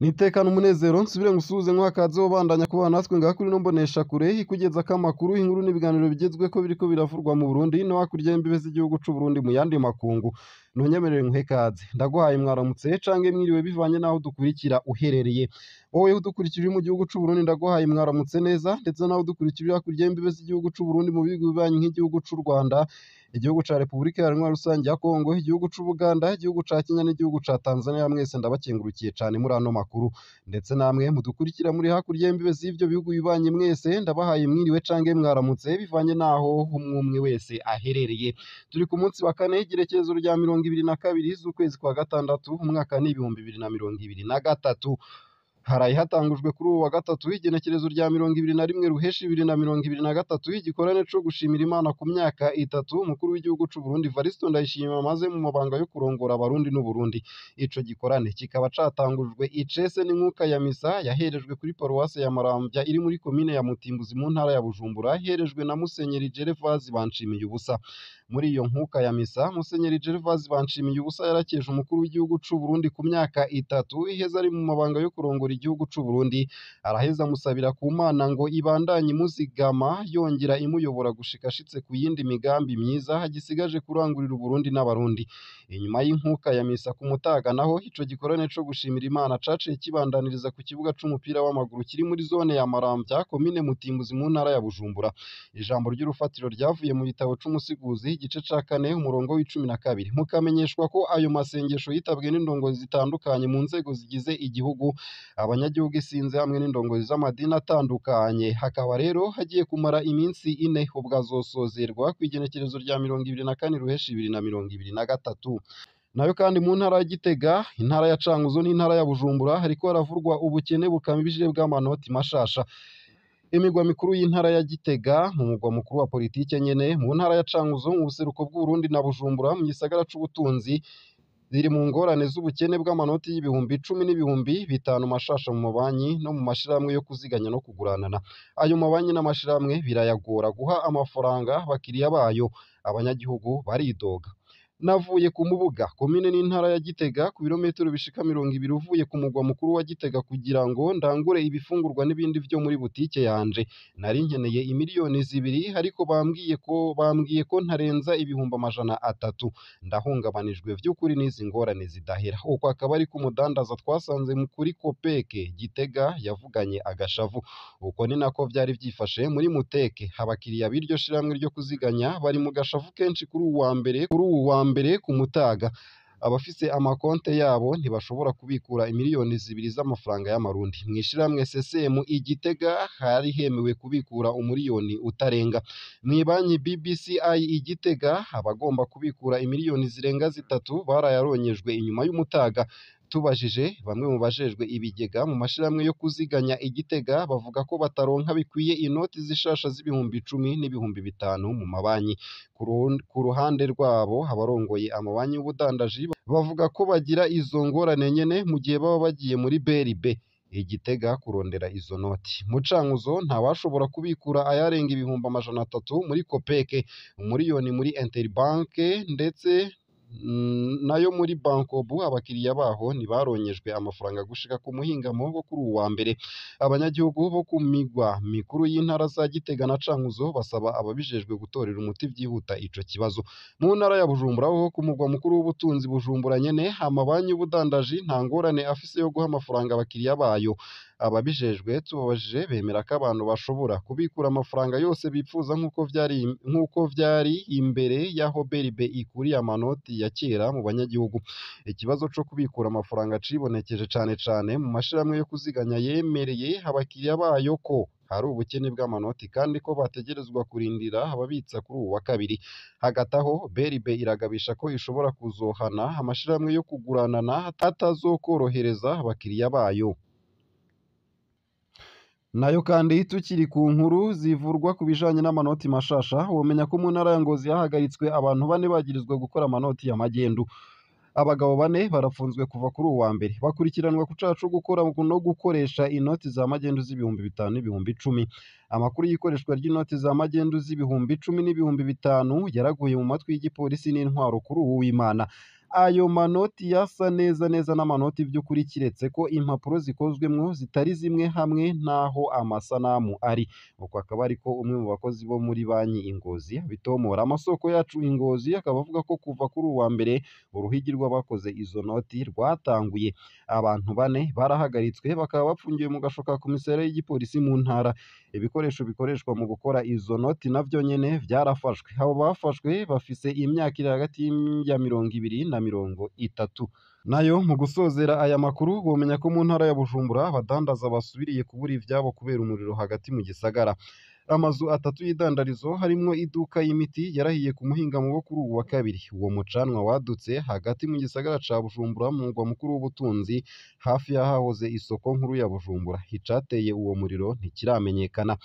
Nitekana umunezero nsubire ngusuhuze nk'akazi wobandanya kubana natwe ngaha kuri ino mboneshakure ikugezako amakuru, inkuru n'ibiganiro bigezweko biriko biravurwa mu Burundi no hakurya y'imbibe z'igihugu c'Uburundi mu yandi makungu. Ntunyemerere nguhe ikaze, ndaguhaye mwaramutse cange mwiriwe bivanye n'aho dukurikira uherereye. Wowe udukurikira uri mu gihugu c'Uburundi ndaguhaye mwaramutse neza, ndetse n'aho udukurikira uri hakurya y'imbibe z'igihugu c'Uburundi mu bihugu bibanyi nk'igihugu c'u Rwanda, igihugu ca Repubulika Iharanira Rusangi ya Kongo, igihugu c'Ubuganda, igihugu ca Kenya n'igihugu ca Tanzania. Mwese ndabakengurukiye cane muri ano makuru, ndetse namwe mudukurikira muri hakurya y'imbibe z'ivyo bihugu bibanyi mwese ndabahaye mwiriwe cange mwaramutse bivanye n'aho umwe wese aherereye. Turi ku munsi wa kane igerekerezo rya 22 z'ukwezi kwa gatandatu umwaka ni 2023. Haraye hatangujwe kuri uwo wa gatatu igenekerezo rya 21 ruheshi 2023 igikorane co gushimira Imana ku myaka itatu umukuru w'igihugu c'u Burundi Evaristo Ndayishimiye amaze mu mabanga yo kurongora abarundi n'Uburundi. Ico gikorane kikaba catangujwe icese n'inkuka ya misa yaherejwe kuri paruwase ya Maramvya iri muri komine ya Mutimbuzi mu ntara ya Bujumbura, herejwe na Musenyeri Gervase Banshimiye ubusa. Muri iyo nkuka ya misa Musenyeri Gervase Banshimiye ubusa yarakeje umukuru w'igihugu c'u Burundi ku myaka itatu iheza ari mu mabanga yo kurongora igihugu c'u Burundi, araheza amusabira ku Mana ngo ibandanye imuzigama yongera imuyobora gushika ashitse ku yindi migambi myiza hagisigaje kurangurira Uburundi n'abarundi. Inyuma y'inkuka ya misa ku mutaga naho ico gikorane co gushimira Imana caciye kibandaniriza ku kibuga c'umupira w'amaguru kiri muri zone ya Maramvya komine Mutimbuzi mu ntara ya Bujumbura. Ijambo ry'urufatiro ryavuye mu gitabo c'umusiguzi igice ca 4 umurongo w'12 mukamenyeshwa ko ayo masengesho yitabwe n'indongozi zitandukanye mu nzego zigize igihugu, abanyagihugu isinze hamwe n'indongozi z'amadini atandukanye. Hakaba rero hagiye kumara iminsi ine ubwo azosozerwa kw'igenekerezo rya 24 ruheshi 2023. Nayo kandi mu ntara ya Gitega, intara ya Cankuzo n'intara ya Bujumbura hariko haravurwa ubukene bukabije bw'amanoti mashasha. Imigwa mikuru y'intara ya Gitega mu mugwa mukuru wa politike nyene, mu ntara ya Cankuzo mu buseruko bw'Uburundi na Bujumbura mu gisagara c'ubutunzi ziri mu ngorane z'ubukene bw'amanoti y'ibihumbi 10 n'ibihumbi 5 mashasha mu mabanki no mu mashirahamwe yo kuziganya no kuguranana. Ayo mabanki n'amashirahamwe birayagora guha amafaranga bakiriya bayo, abanyagihugu baridoga. Navuye ku Mubuga komine n'intara ya Gitega ku birometero bishika 20 uvuye ku mugwa mukuru wa Gitega kugira ngo ndangure ibifungurwa n'ibindi vyo muri butike yanje. Nari nkeneye imiliyoni 2 ariko bambwiye ko ntarenza ibihumbi 300. Ndahungabanijwe vy'ukuri n'izi ngorane zidahera. Uko akaba ari ku mudandaza twasanze kuri Kopeke Gitega yavuganye agashavu. Uko ni nako vyari vyifashe muri Muteke. Abakiriya b'iryo shiramwe ryo kuziganya bari mu gashavu kenshi kuri uwa mbere ku mutaga. Abafise amakonte yabo ntibashobora kubikura imiliyoni 2 z'amafaranga y'amarundi. Mw'ishiramwe CCM Igitega hari hemewe kubikura umuliyoni utarenga. Mw'ibanki BBCI Igitega abagomba kubikura imiliyoni zirenga 3 barayaronyejwe inyuma y'umutaga. Tubajije bamwe mu bajejwe ibigega mu mashiramwe yo kuziganya Igitega bavuga ko bataronka bikwiye inoti zishasha z'ibihumbi 10 n'ibihumbi 5 mu mabanki. Ku ruhande rwabo abarongoye amabanki y'ubudandaji bavuga ko bagira izo ngorane nyene mu gihe baba bagiye muri BRB Igitega kurondera izo noti. Mu Cankuzo ntawashobora kubikura ayarenga ibihumbi 300 muri Kopeke, umuliyoni muri Interbank ndetse nayo muri Bankobu. Abakiriya baho ntibaronyejwe amafaranga gushika ku muhingamo wo kuri uwa mbere. Abanyagihugu bo ku migwa mikuru y'intara za Gitega na Cankuzo basaba ababijejwe gutorera umuti vyihuta ico kibazo. Mu ntara ya Bujumbura ho ku mugwa mukuru w'ubutunzi Bujumbura nyene amabanki y'ubudandaji nta ngorane afise yo guha amafaranga abakiriya bayo. Ababijejwe tubabajije bemera ko abantu bashobora kubikura amafaranga yose bipfuza nk'uko vyari imbere yaho BRB ikuriye amanoti ya kera mu banyagihugu. Ikibazo co kubikura amafaranga cibonekeje cane mu mashiramwe yo kuziganya yemereye abakiriya bayo ko hari ubukene bw'amanoti kandi ko bategerezwa kurindira ababitsa kuri uwa kabiri. Hagati aho BRB iragabisha ko ishobora kuzohana amashiramwe yo kuguranana atazokorohereza abakiriya bayo. Nayo kandi tukiri ku nkuru zivurwa ku bijanye n'amanoti mashasha, womenya ko mu ntara ya Ngozi yahagaritswe abantu 4 bagirizwa gukora amanoti ya magendu. Abagabo 4 barapfunzwe kuva kuri uwa mbere bakurikiranwa ku caha co gukora no gukoresha inoti za magendu z'ibihumbi 5 n'ibihumbi 10. Amakuru y'ikoreshwa ry'inoti za magendu z'ibihumbi 10 n'ibihumbi 5 yaraguye mu matwi y'igipolisi n'intwaro kuri uwu w'Imana. ayo manoti yasa neza neza n'amanoti vy'ukuri kiretse ko impapuro zikozwemwo zitari zimwe hamwe n'aho amasanamu ari. Uko akaba ariko umwe mu bakozi bo muri banki Ingozi abitomora. Amasoko yacu Ingozi akaba avuga ko kuva kuri uwa mbere uruhigi rw'abakoze izo noti rwatanguye. Abantu 4 barahagaritswe bakaba bapfungiwe mu gasho ka komisariya y'igipolisi mu ntara. Ibikoresho bikoreshwa mu gukora izo noti navyo nyene vyarafashwe. Abo bafashwe bafise imyaka iri hagati ya 20 na 30. Nayo mu gusozera aya makuru bomenya ko mu ntara ya Bujumbura abadandaza basubiriye kubura ivyabo kubera umuriro hagati mu gisagara. Amazu 3 y'idandarizo harimwo iduka y'imiti yarahiye ku muhingamo wo kuri uwu wa kabiri. Uwo mucanwa wadutse hagati mu gisagara ca Bujumbura mu mugwa mukuru w'ubutunzi hafi y'ahahoze isoko nkuru ya Bujumbura. Icateye uwo muriro ntikiramenyekana.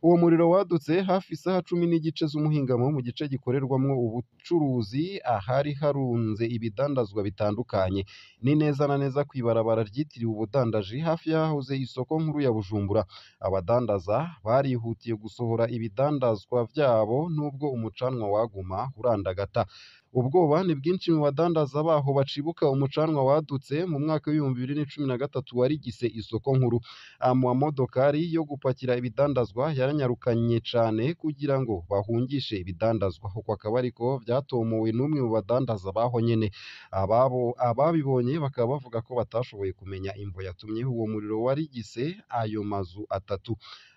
Uwo muriro wadutse hafi isaha 10 z'umuhingamo mu gice gikorerwamwo ubucuruzi ahari harunze ibidandazwa bitandukanye. Ni neza na neza kw'ibarabara ryitiriwe ubudandaji hafi y'ahahoze isoko nkuru ya Bujumbura. Abadandaza barihutiye gusohora ibidandazwa vyabo nubwo umucanwa waguma urandagata. Ubwoba ni bwinshi mu badandaza baho bacibuka umucanwa wadutse mu mwaka w'ibihumbi 2013 warigise isoko nkuru. Amamodokari yo gupakira ibidandazwa yaranyarukanye cane kugira ngo bahungishe ibidandazwa. Uko akaba ariko vyatomowe n'umwe mu badandaza baho nyene. Ababibonye bakaba bavuga ko batashoboye kumenya imvo yatumye uwo muriro warigise ayo mazu 3.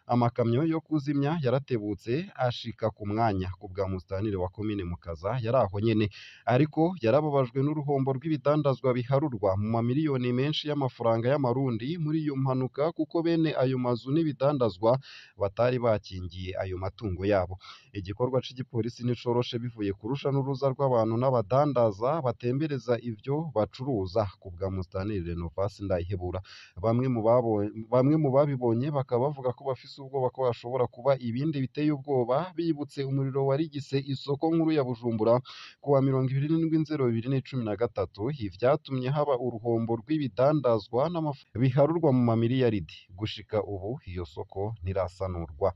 Amakamyo yo kuzimya yaratebutse ashika ku mwanya ku bwa musitanteri wa komine Mukaza yaraho nyene, ariko yarababajwe n'uruhombo rw'ibidandazwa biharurwa mu mamiliyoni menshi y'amafaranga y'amarundi muri iyo mpanuka, kuko bene ayo mazu n'ibidandazwa batari bakingiye ayo matungo yabo. Igikorwa c'igipolisi nticoroshe bivuye kurusha n'uruza rw'abantu n'abadandaza batembereza ivyo bacuruza. Ku bwa musitanteri Renovas Ndayihebura, bamwe mu babibonye bakaba bavuga ko bafise ubwoba ko hashobora kuba ibindi biteye ubwoba, bibutse umuriro warigise isoko nkuru ya Bujumbura ku wa 27/02/2013. Ivyatumye haba uruhombo rw'ibidandazwa biharurwa mu mamiliyaridi. Gushika ubu iyo soko ntirasanurwa.